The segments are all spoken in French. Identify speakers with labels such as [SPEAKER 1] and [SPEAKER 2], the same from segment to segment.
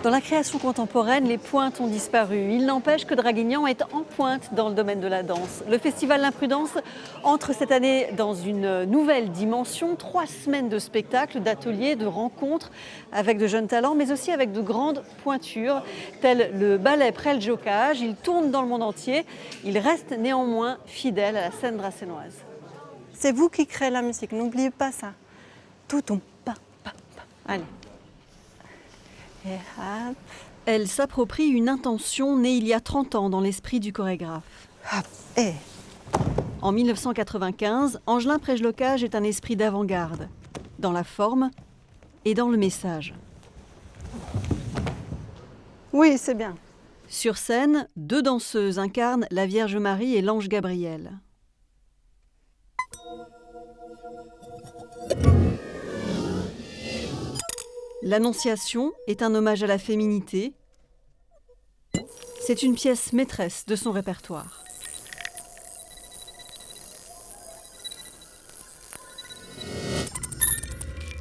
[SPEAKER 1] Dans la création contemporaine, les pointes ont disparu. Il n'empêche que Draguignan est en pointe dans le domaine de la danse. Le festival L'Imprudence entre cette année dans une nouvelle dimension. 3 semaines de spectacles, d'ateliers, de rencontres avec de jeunes talents, mais aussi avec de grandes pointures, telles le ballet Preljocaj. Il tourne dans le monde entier. Il reste néanmoins fidèle à la scène dracénoise.
[SPEAKER 2] C'est vous qui créez la musique, n'oubliez pas ça. Tout tombe pas, pas, pas. Allez. Et hop.
[SPEAKER 1] Elle s'approprie une intention née il y a 30 ans dans l'esprit du chorégraphe.
[SPEAKER 2] Hop. Et.
[SPEAKER 1] En 1995, Angelin Preljocaj est un esprit d'avant-garde, dans la forme et dans le message.
[SPEAKER 2] Oui, c'est bien.
[SPEAKER 1] Sur scène, 2 danseuses incarnent la Vierge Marie et l'ange Gabriel. L'Annonciation est un hommage à la féminité. C'est une pièce maîtresse de son répertoire.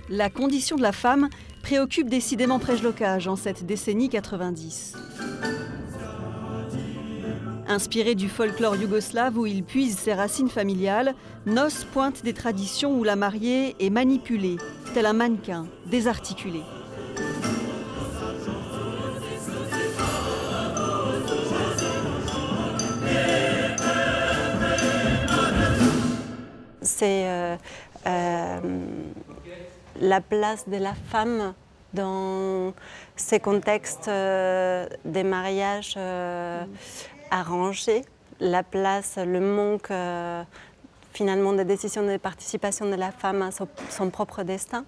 [SPEAKER 1] La condition de la femme préoccupe décidément Preljocaj en cette décennie 90. Inspiré du folklore yougoslave où il puise ses racines familiales, Nos pointe des traditions où la mariée est manipulée, tel un mannequin, désarticulé.
[SPEAKER 2] C'est la place de la femme dans ces contextes des mariages arrangés, la place, le manque finalement de décision de participation de la femme à son propre destin.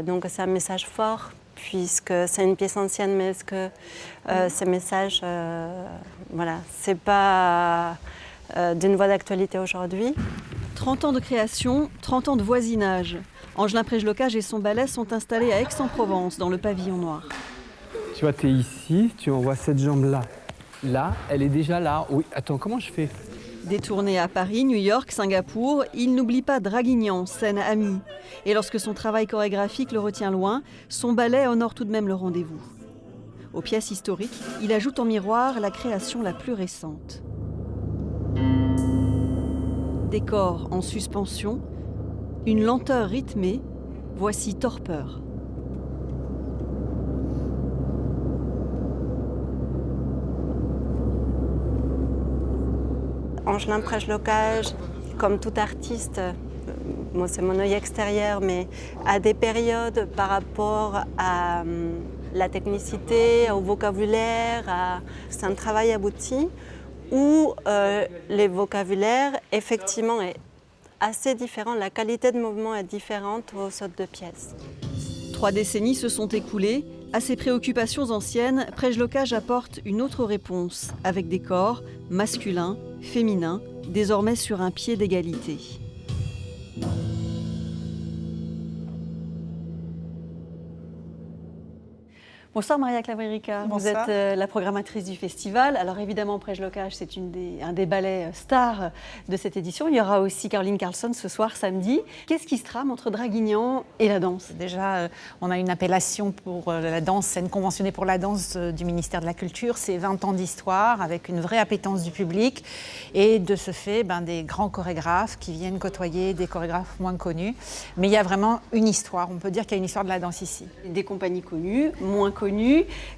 [SPEAKER 2] Donc c'est un message fort puisque c'est une pièce ancienne, mais est-ce que ce message, voilà, c'est pas d'une voix d'actualité aujourd'hui.
[SPEAKER 1] 30 ans de création, 30 ans de voisinage. Angelin Preljocaj et son ballet sont installés à Aix-en-Provence, dans le pavillon noir.
[SPEAKER 3] Tu vois, tu es ici, tu envoies cette jambe-là. Là, elle est déjà là. Oui, attends, comment je fais?
[SPEAKER 1] Détourné à Paris, New York, Singapour, il n'oublie pas Draguignan, scène amie. Et lorsque son travail chorégraphique le retient loin, son ballet honore tout de même le rendez-vous. Aux pièces historiques, il ajoute en miroir la création la plus récente. Décor en suspension, une lenteur rythmée, voici Torpeur.
[SPEAKER 2] Angelin Preljocaj, comme tout artiste, moi c'est mon œil extérieur, mais à des périodes par rapport à la technicité, au vocabulaire, c'est un travail abouti où le vocabulaire effectivement est assez différent, la qualité de mouvement est différente aux autres 2 pièces.
[SPEAKER 1] 3 décennies se sont écoulées. À ces préoccupations anciennes, Preljocaj apporte une autre réponse, avec des corps masculins, féminins, désormais sur un pied d'égalité. Bonsoir Maria Claveirica, vous êtes la programmatrice du festival. Alors évidemment Preljocaj c'est un des ballets stars de cette édition. Il y aura aussi Caroline Carlsson ce soir samedi. Qu'est-ce qui se trame entre Draguignan et la danse?
[SPEAKER 4] Déjà, on a une appellation pour la danse, scène conventionnée pour la danse du ministère de la Culture. C'est 20 ans d'histoire avec une vraie appétence du public et de ce fait des grands chorégraphes qui viennent côtoyer des chorégraphes moins connus. Mais il y a vraiment une histoire, on peut dire qu'il y a une histoire de la danse ici.
[SPEAKER 1] Des compagnies connues, moins connues,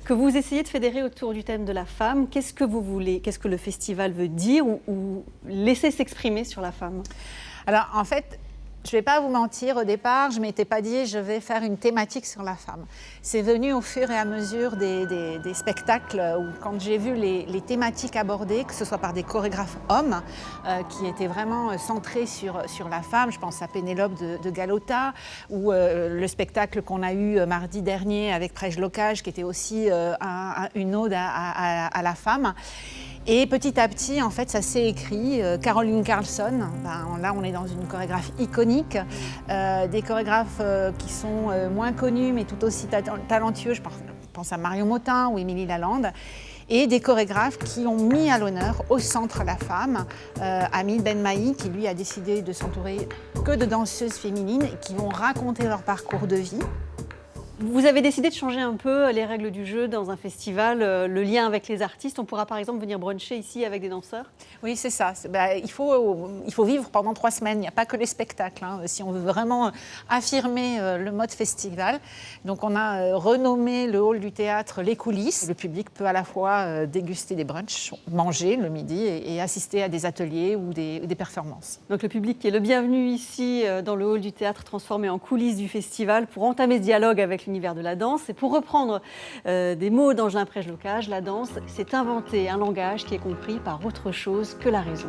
[SPEAKER 1] que vous essayez de fédérer autour du thème de la femme. Qu'est-ce que vous voulez? Qu'est-ce que le festival veut dire ou laisser s'exprimer sur la femme?
[SPEAKER 4] Alors en fait, je ne vais pas vous mentir, au départ, je ne m'étais pas dit je vais faire une thématique sur la femme. C'est venu au fur et à mesure des spectacles où quand j'ai vu les thématiques abordées, que ce soit par des chorégraphes hommes qui étaient vraiment centrés sur la femme, je pense à Pénélope de Galota, ou le spectacle qu'on a eu mardi dernier avec Preljocaj qui était aussi une ode à la femme. Et petit à petit, en fait, ça s'est écrit. Caroline Carlsson, là, on est dans une chorégraphie iconique. Des chorégraphes qui sont moins connus, mais tout aussi talentueux. Je pense à Marion Motin ou Émilie Lalande. Et des chorégraphes qui ont mis à l'honneur, au centre, la femme. Amine Benmaï, qui lui a décidé de s'entourer que de danseuses féminines et qui vont raconter leur parcours de vie.
[SPEAKER 1] Vous avez décidé de changer un peu les règles du jeu dans un festival, le lien avec les artistes. On pourra par exemple venir bruncher ici avec des danseurs?
[SPEAKER 4] Oui, c'est ça. Il faut vivre pendant 3 semaines. Il n'y a pas que les spectacles, hein, si on veut vraiment affirmer le mode festival. Donc, on a renommé le hall du théâtre Les Coulisses. Le public peut à la fois déguster des brunchs, manger le midi et assister à des ateliers ou des performances.
[SPEAKER 1] Donc, le public est le bienvenu ici dans le hall du théâtre transformé en coulisses du festival pour entamer ce dialogue avec l'univers de la danse. Et pour reprendre des mots d'Angelin Prège-Locage, la danse, c'est inventer un langage qui est compris par autre chose que la raison.